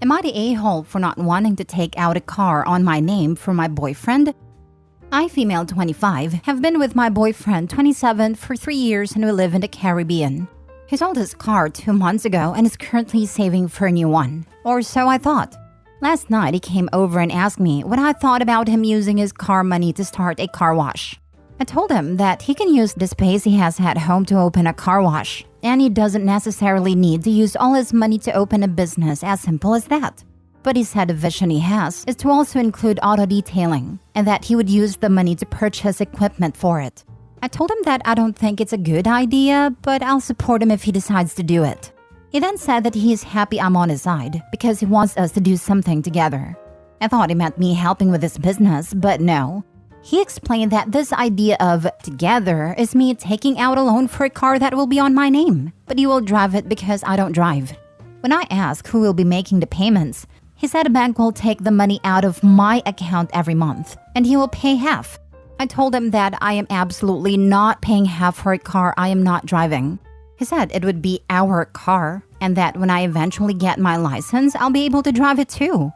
Am I the a-hole for not wanting to take out a car on my name for my boyfriend? I, female 25, have been with my boyfriend 27 for 3 years and we live in the Caribbean. He sold his car 2 months ago and is currently saving for a new one. Or so I thought. Last night he came over and asked me what I thought about him using his car money to start a car wash. I told him that he can use the space he has at home to open a car wash, and he doesn't necessarily need to use all his money to open a business, as simple as that. But he said the vision he has is to also include auto detailing, and that he would use the money to purchase equipment for it. I told him that I don't think it's a good idea, but I'll support him if he decides to do it. He then said that he is happy I'm on his side because he wants us to do something together. I thought he meant me helping with his business, but no. He explained that this idea of together is me taking out a loan for a car that will be on my name, but he will drive it because I don't drive. When I asked who will be making the payments, he said a bank will take the money out of my account every month, and he will pay half. I told him that I am absolutely not paying half for a car I am not driving. He said it would be our car, and that when I eventually get my license, I'll be able to drive it too.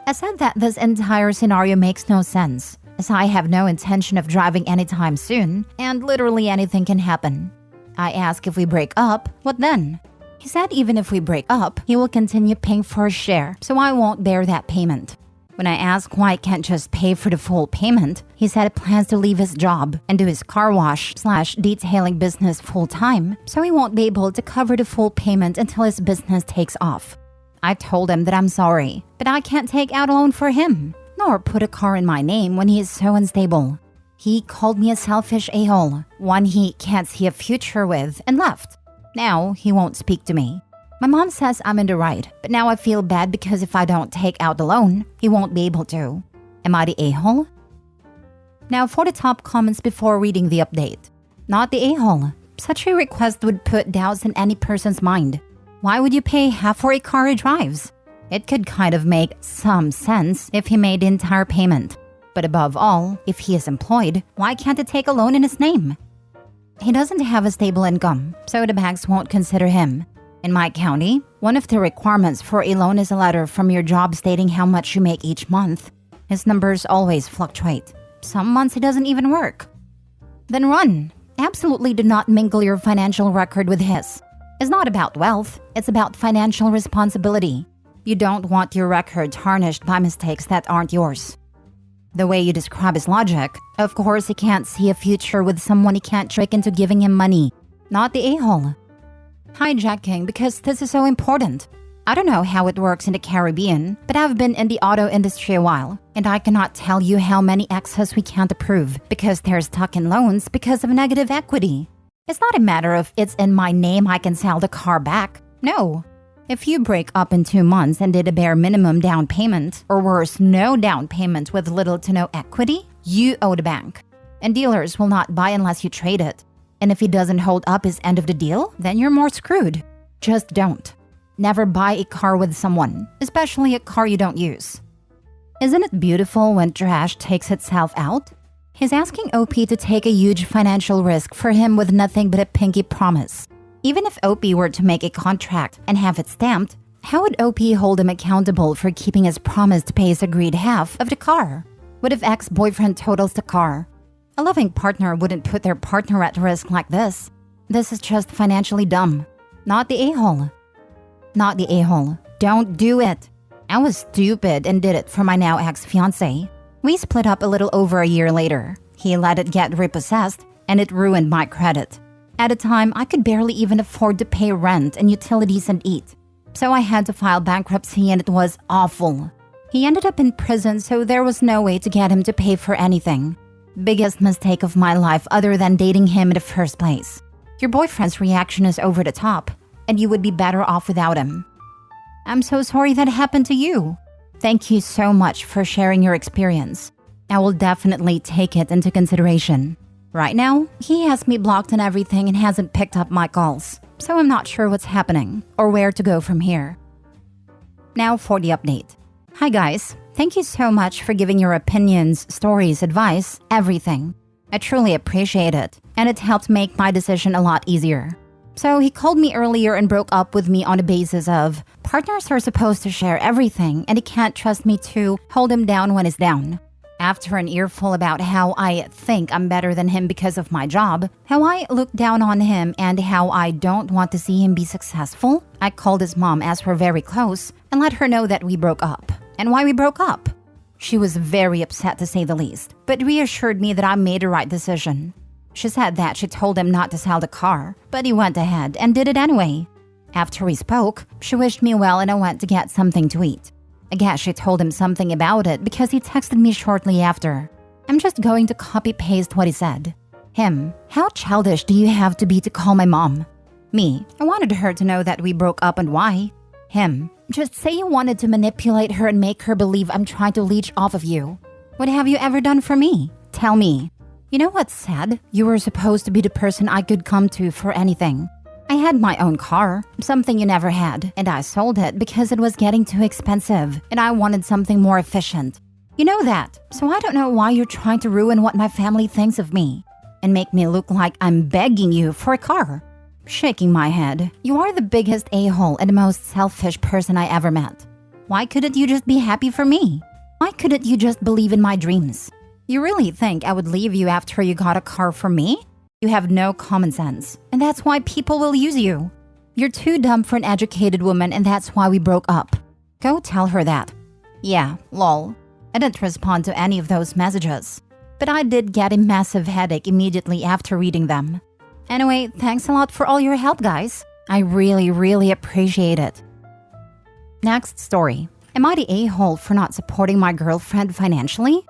I said that this entire scenario makes no sense, as I have no intention of driving anytime soon, and literally anything can happen. I asked if we break up, what then? He said even if we break up, he will continue paying for a share, so I won't bear that payment. When I asked why he can't just pay for the full payment, he said he plans to leave his job and do his car wash/detailing business full-time, so he won't be able to cover the full payment until his business takes off. I told him that I'm sorry, but I can't take out a loan for him, nor put a car in my name when he is so unstable. He called me a selfish a-hole, one he can't see a future with, and left. Now he won't speak to me. My mom says I'm in the right, but now I feel bad because if I don't take out the loan, he won't be able to. Am I the a-hole? Now for the top comments before reading the update. Not the a-hole. Such a request would put doubts in any person's mind. Why would you pay half for a car he drives? It could kind of make some sense if he made the entire payment. But above all, if he is employed, why can't he take a loan in his name? He doesn't have a stable income, so the banks won't consider him. In my county, one of the requirements for a loan is a letter from your job stating how much you make each month. His numbers always fluctuate. Some months he doesn't even work. Then run. Absolutely do not mingle your financial record with his. It's not about wealth, it's about financial responsibility. You don't want your record tarnished by mistakes that aren't yours. The way you describe his logic, of course he can't see a future with someone he can't trick into giving him money. Not the a-hole. Hijacking because this is so important. I don't know how it works in the Caribbean, but I've been in the auto industry a while, and I cannot tell you how many excess we can't approve because they're stuck in loans because of negative equity. It's not a matter of it's in my name I can sell the car back. No. If you break up in 2 months and did a bare minimum down payment, or worse, no down payment with little to no equity, you owe the bank. And dealers will not buy unless you trade it. And if he doesn't hold up his end of the deal, then you're more screwed. Just don't. Never buy a car with someone, especially a car you don't use. Isn't it beautiful when trash takes itself out? He's asking OP to take a huge financial risk for him with nothing but a pinky promise. Even if OP were to make a contract and have it stamped, how would OP hold him accountable for keeping his promise to pay his agreed half of the car? What if ex-boyfriend totals the car? A loving partner wouldn't put their partner at risk like this. This is just financially dumb. Not the a-hole. Not the a-hole. Don't do it. I was stupid and did it for my now ex-fiancé. We split up a little over a year later. He let it get repossessed, and it ruined my credit. At a time, I could barely even afford to pay rent and utilities and eat. So I had to file bankruptcy and it was awful. He ended up in prison, so there was no way to get him to pay for anything. Biggest mistake of my life other than dating him in the first place. Your boyfriend's reaction is over the top, and you would be better off without him. I'm so sorry that happened to you. Thank you so much for sharing your experience. I will definitely take it into consideration. Right now, he has me blocked on everything and hasn't picked up my calls, so I'm not sure what's happening or where to go from here. Now for the update. Hi guys, thank you so much for giving your opinions, stories, advice, everything. I truly appreciate it, and it helped make my decision a lot easier. So he called me earlier and broke up with me on the basis of partners are supposed to share everything and he can't trust me to hold him down when he's down. After an earful about how I think I'm better than him because of my job, how I look down on him, and how I don't want to see him be successful, I called his mom as we're very close and let her know that we broke up and why we broke up. She was very upset to say the least, but reassured me that I made the right decision. She said that she told him not to sell the car, but he went ahead and did it anyway. After we spoke, she wished me well and I went to get something to eat. I guess she told him something about it because he texted me shortly after. I'm just going to copy-paste what he said. Him: how childish do you have to be to call my mom? Me: I wanted her to know that we broke up and why. Him: just say you wanted to manipulate her and make her believe I'm trying to leech off of you. What have you ever done for me? Tell me. You know what's sad? You were supposed to be the person I could come to for anything. I had my own car, something you never had, and I sold it because it was getting too expensive and I wanted something more efficient. You know that, so I don't know why you're trying to ruin what my family thinks of me and make me look like I'm begging you for a car. Shaking my head, you are the biggest a-hole and the most selfish person I ever met. Why couldn't you just be happy for me? Why couldn't you just believe in my dreams? You really think I would leave you after you got a car from me? You have no common sense, and that's why people will use you. You're too dumb for an educated woman, and that's why we broke up. Go tell her that. Yeah, lol. I didn't respond to any of those messages, but I did get a massive headache immediately after reading them. Anyway, thanks a lot for all your help, guys. I really appreciate it. Next story. Am I the a-hole for not supporting my girlfriend financially?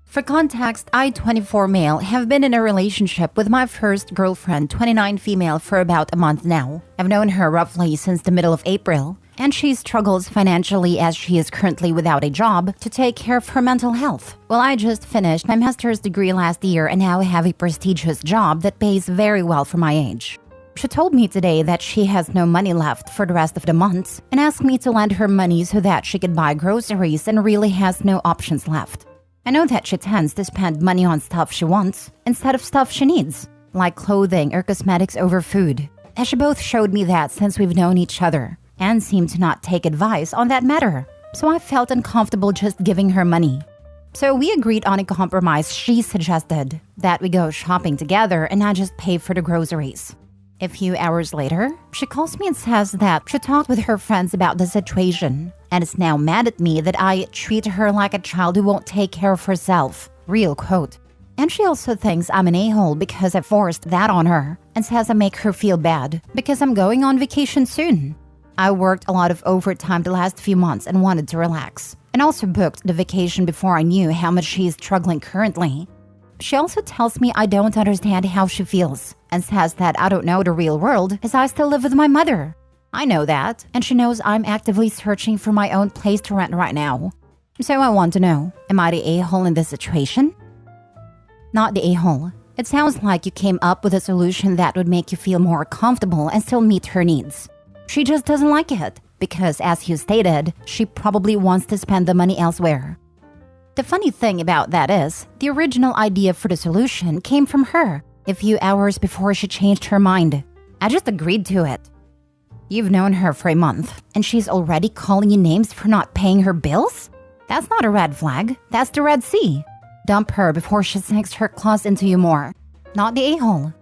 For context, I, 24 male, have been in a relationship with my first girlfriend, 29 female, for about a month now. I've known her roughly since the middle of April, and she struggles financially as she is currently without a job to take care of her mental health. Well, I just finished my master's degree last year and now have a prestigious job that pays very well for my age. She told me today that she has no money left for the rest of the months and asked me to lend her money so that she could buy groceries and really has no options left. I know that she tends to spend money on stuff she wants instead of stuff she needs, like clothing or cosmetics over food, as she both showed me that since we've known each other, and seemed to not take advice on that matter, so I felt uncomfortable just giving her money. So we agreed on a compromise. She suggested that we go shopping together and I just pay for the groceries. A few hours later, she calls me and says that she talked with her friends about the situation and is now mad at me that I treat her like a child who won't take care of herself. Real quote. And she also thinks I'm an a-hole because I forced that on her and says I make her feel bad because I'm going on vacation soon. I worked a lot of overtime the last few months and wanted to relax, and also booked the vacation before I knew how much she is struggling currently. She also tells me I don't understand how she feels and says that I don't know the real world as I still live with my mother. I know that, and she knows I'm actively searching for my own place to rent right now. So I want to know, am I the a-hole in this situation? Not the a-hole. It sounds like you came up with a solution that would make you feel more comfortable and still meet her needs. She just doesn't like it, because as you stated, she probably wants to spend the money elsewhere. The funny thing about that is, the original idea for the solution came from her a few hours before she changed her mind. I just agreed to it. You've known her for a month, and she's already calling you names for not paying her bills? That's not a red flag, that's the Red Sea. Dump her before she sinks her claws into you more. Not the a-hole.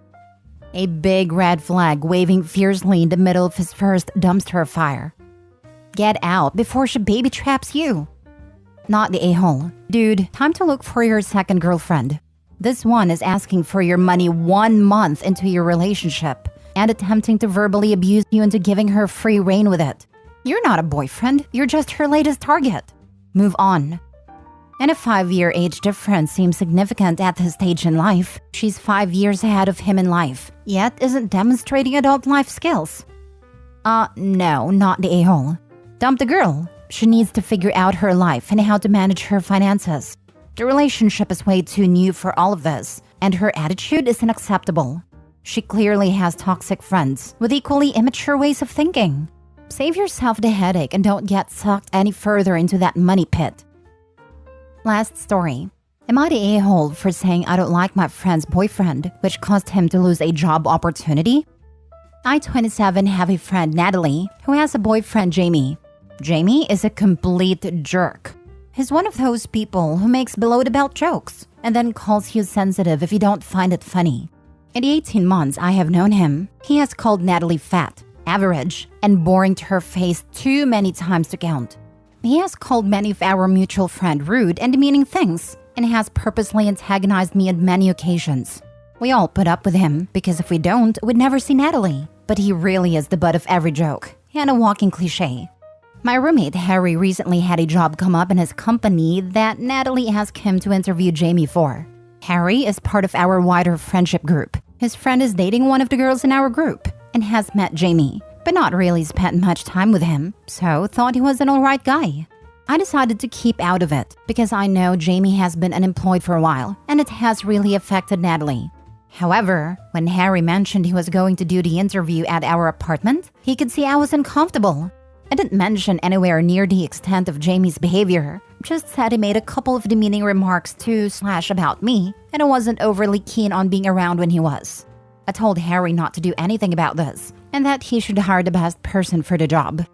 A big red flag waving fiercely in the middle of his first dumpster fire. Get out before she baby traps you. Not the a-hole. Dude, time to look for your second girlfriend. This one is asking for your money 1 month into your relationship and attempting to verbally abuse you into giving her free rein with it. You're not a boyfriend, you're just her latest target. Move on. And a 5-year age difference seems significant at this stage in life. She's 5 years ahead of him in life, yet isn't demonstrating adult life skills. No, not the a-hole. Dump the girl. She needs to figure out her life and how to manage her finances. The relationship is way too new for all of this, and her attitude is unacceptable. She clearly has toxic friends with equally immature ways of thinking. Save yourself the headache and don't get sucked any further into that money pit. Last story. Am I the a-hole for saying I don't like my friend's boyfriend, which caused him to lose a job opportunity? I, 27, have a friend, Natalie, who has a boyfriend, Jamie. Jamie is a complete jerk. He's one of those people who makes below-the-belt jokes and then calls you sensitive if you don't find it funny. In the 18 months I have known him, he has called Natalie fat, average, and boring to her face too many times to count. He has called many of our mutual friends rude and demeaning things and has purposely antagonized me on many occasions. We all put up with him because if we don't, we'd never see Natalie. But he really is the butt of every joke and a walking cliche. My roommate Harry recently had a job come up in his company that Natalie asked him to interview Jamie for. Harry is part of our wider friendship group. His friend is dating one of the girls in our group and has met Jamie, but not really spent much time with him, so thought he was an alright guy. I decided to keep out of it because I know Jamie has been unemployed for a while and it has really affected Natalie. However, when Harry mentioned he was going to do the interview at our apartment, he could see I was uncomfortable. I didn't mention anywhere near the extent of Jamie's behavior, just said he made a couple of demeaning remarks to/about me, and I wasn't overly keen on being around when he was. I told Harry not to do anything about this, and that he should hire the best person for the job.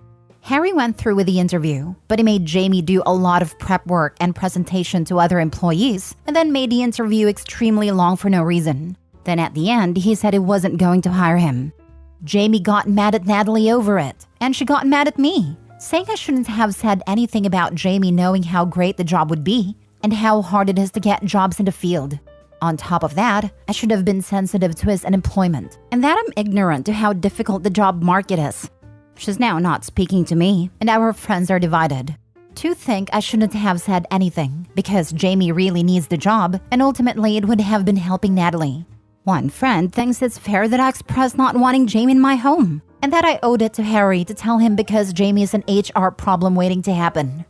Harry went through with the interview, but he made Jamie do a lot of prep work and presentation to other employees, and then made the interview extremely long for no reason. Then at the end, he said he wasn't going to hire him. Jamie got mad at Natalie over it, and she got mad at me, saying I shouldn't have said anything about Jamie knowing how great the job would be and how hard it is to get jobs in the field. On top of that, I should have been sensitive to his unemployment and that I'm ignorant to how difficult the job market is. She's now not speaking to me, and our friends are divided. Two think I shouldn't have said anything because Jamie really needs the job, and ultimately it would have been helping Natalie. One friend thinks it's fair that I expressed not wanting Jamie in my home, and that I owed it to Harry to tell him because Jamie is an HR problem waiting to happen.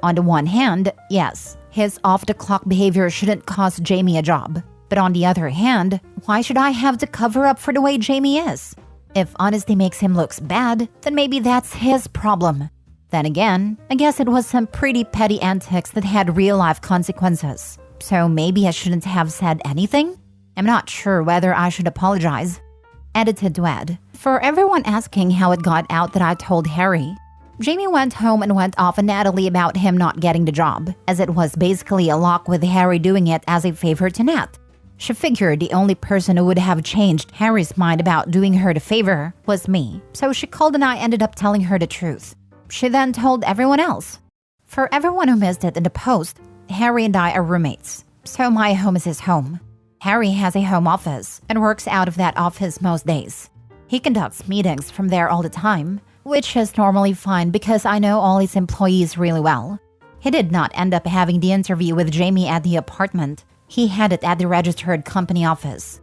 On the one hand, yes, his off-the-clock behavior shouldn't cost Jamie a job. But on the other hand, why should I have to cover up for the way Jamie is? If honesty makes him look bad, then maybe that's his problem. Then again, I guess it was some pretty petty antics that had real-life consequences. So maybe I shouldn't have said anything? I'm not sure whether I should apologize. Edited to add, for everyone asking how it got out that I told Harry, Jamie went home and went off on Natalie about him not getting the job, as it was basically a lock with Harry doing it as a favor to Nat. She figured the only person who would have changed Harry's mind about doing her the favor was me, so she called and I ended up telling her the truth. She then told everyone else. For everyone who missed it in the post, Harry and I are roommates, so my home is his home. Harry has a home office and works out of that office most days. He conducts meetings from there all the time, which is normally fine because I know all his employees really well. He did not end up having the interview with Jamie at the apartment. He had it at the registered company office.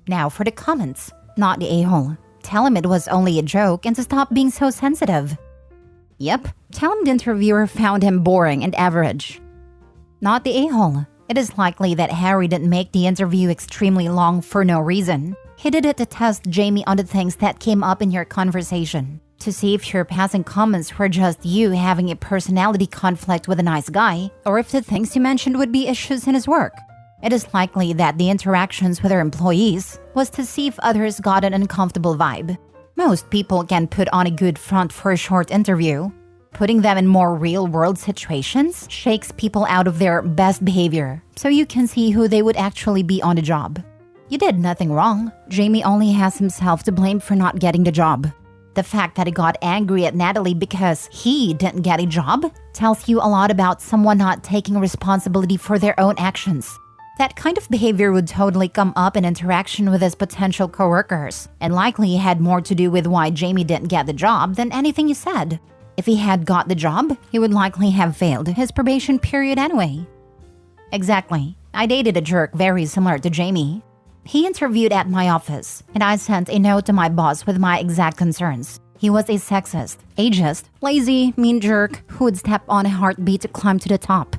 Now for the comments, not the a-hole. Tell him it was only a joke and to stop being so sensitive. Yep, tell him the interviewer found him boring and average. Not the a-hole. It is likely that Harry didn't make the interview extremely long for no reason. He did it to test Jamie on the things that came up in your conversation, to see if your passing comments were just you having a personality conflict with a nice guy, or if the things you mentioned would be issues in his work. It is likely that the interactions with our employees was to see if others got an uncomfortable vibe. Most people can put on a good front for a short interview. Putting them in more real-world situations shakes people out of their best behavior, so you can see who they would actually be on the job. You did nothing wrong. Jamie only has himself to blame for not getting the job. The fact that he got angry at Natalie because he didn't get a job tells you a lot about someone not taking responsibility for their own actions. That kind of behavior would totally come up in interaction with his potential coworkers, and likely had more to do with why Jamie didn't get the job than anything you said. If he had got the job, he would likely have failed his probation period anyway. Exactly. I dated a jerk very similar to Jamie. He interviewed at my office, and I sent a note to my boss with my exact concerns. He was a sexist, ageist, lazy, mean jerk who would step on a heartbeat to climb to the top.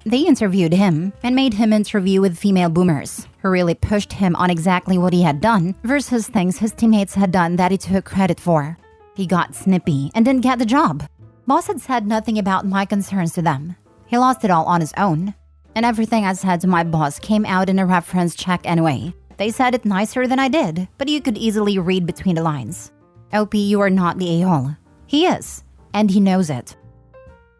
They interviewed him and made him interview with female boomers, who really pushed him on exactly what he had done versus things his teammates had done that he took credit for. He got snippy and didn't get the job. Boss had said nothing about my concerns to them. He lost it all on his own. And everything I said to my boss came out in a reference check anyway. They said it nicer than I did, but you could easily read between the lines. OP, you are not the a-hole. He is, and he knows it.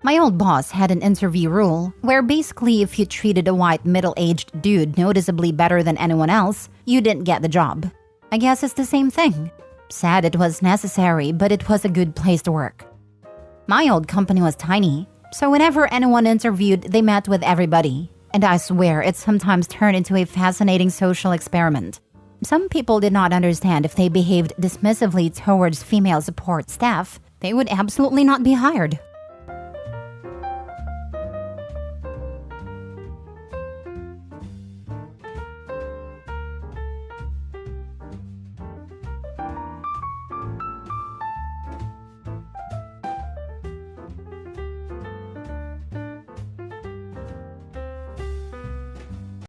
My old boss had an interview rule where basically if you treated a white middle-aged dude noticeably better than anyone else, you didn't get the job. I guess it's the same thing. Sad it was necessary, but it was a good place to work. My old company was tiny, so whenever anyone interviewed, they met with everybody. And I swear it sometimes turned into a fascinating social experiment. Some people did not understand if they behaved dismissively towards female support staff, they would absolutely not be hired.